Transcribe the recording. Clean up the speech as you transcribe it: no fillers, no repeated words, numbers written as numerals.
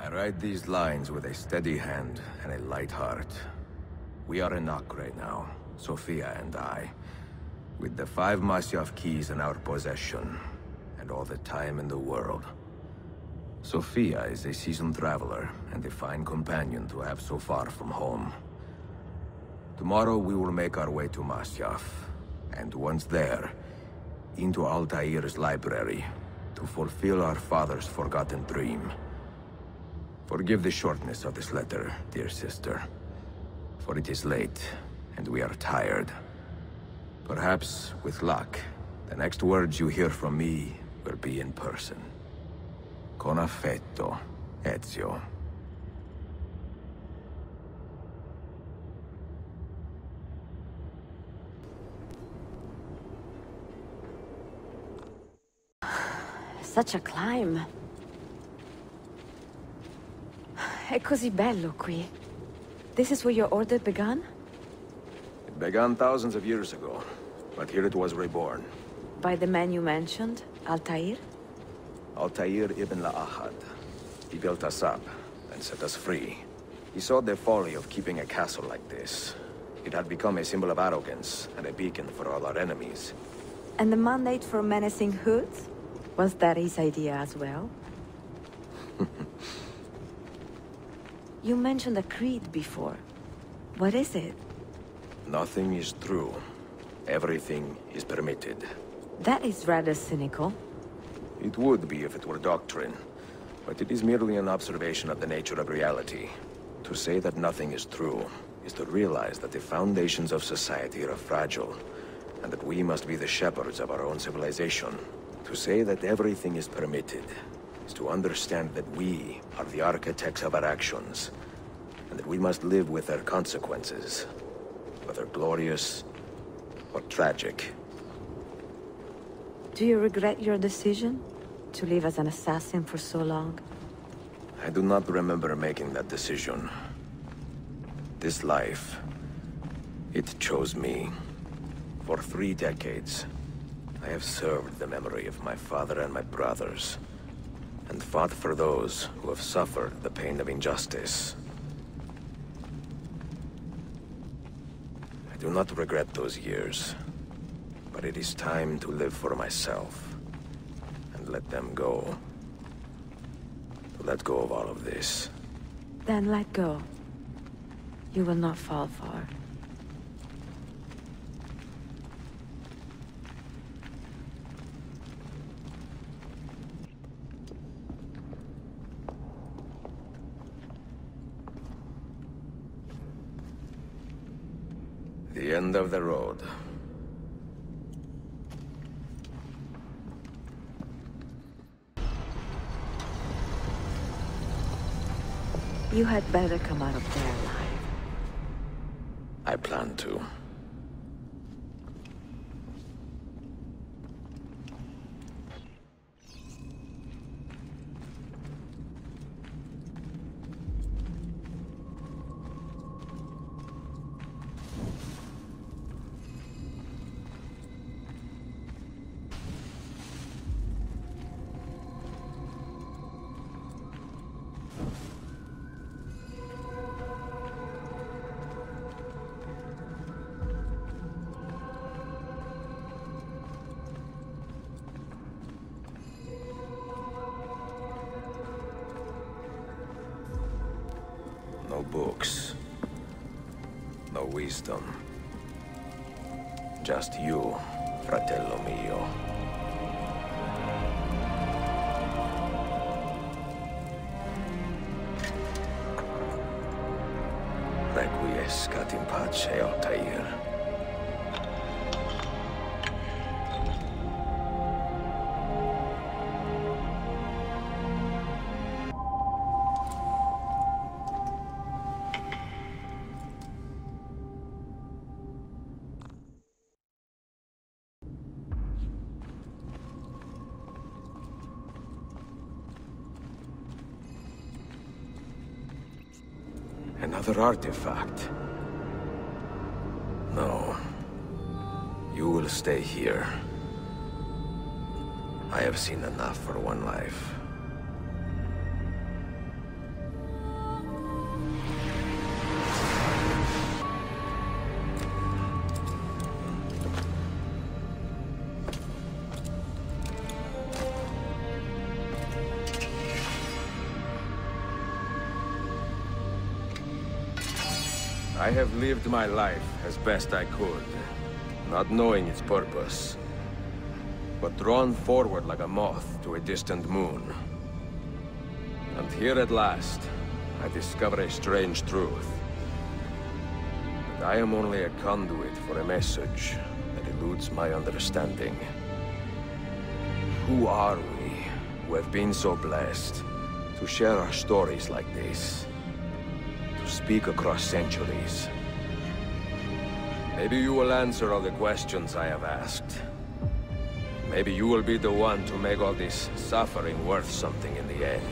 I write these lines with a steady hand and a light heart. We are in Nock right now, Sophia and I, with the 5 Masyaf keys in our possession, and all the time in the world. Sophia is a seasoned traveler, and a fine companion to have so far from home. Tomorrow we will make our way to Masyaf, and once there, into Altair's library, to fulfill our father's forgotten dream. Forgive the shortness of this letter, dear sister, for it is late, and we are tired. Perhaps, with luck, the next words you hear from me will be in person. Con affetto, Ezio. Such a climb. È così bello qui. This is where your order began? It began thousands of years ago, but here it was reborn. By the man you mentioned, Altair? Altair ibn La'ahad. He built us up and set us free. He saw the folly of keeping a castle like this. It had become a symbol of arrogance and a beacon for all our enemies. And the mandate for menacing hoods? Was that his idea as well? You mentioned a creed before. What is it? Nothing is true. Everything is permitted. That is rather cynical. It would be if it were doctrine, but it is merely an observation of the nature of reality. To say that nothing is true is to realize that the foundations of society are fragile, and that we must be the shepherds of our own civilization. To say that everything is permitted is to understand that we are the architects of our actions, and that we must live with their consequences, whether glorious or tragic. Do you regret your decision to live as an assassin for so long? I do not remember making that decision. This life, it chose me. For 3 decades, I have served the memory of my father and my brothers, and fought for those who have suffered the pain of injustice. I do not regret those years, but it is time to live for myself, and let them go. To let go of all of this. Then let go. You will not fall far. The end of the road. You had better come out of there alive. I plan to. No books. No wisdom. Just you, fratello mio. Requiescat in pace, Altair. Another artifact. No. You will stay here. I have seen enough for one life. I have lived my life as best I could, not knowing its purpose, but drawn forward like a moth to a distant moon. And here at last, I discover a strange truth. That I am only a conduit for a message that eludes my understanding. Who are we, who have been so blessed, to share our stories like this? To speak across centuries? Maybe you will answer all the questions I have asked. Maybe you will be the one to make all this suffering worth something in the end.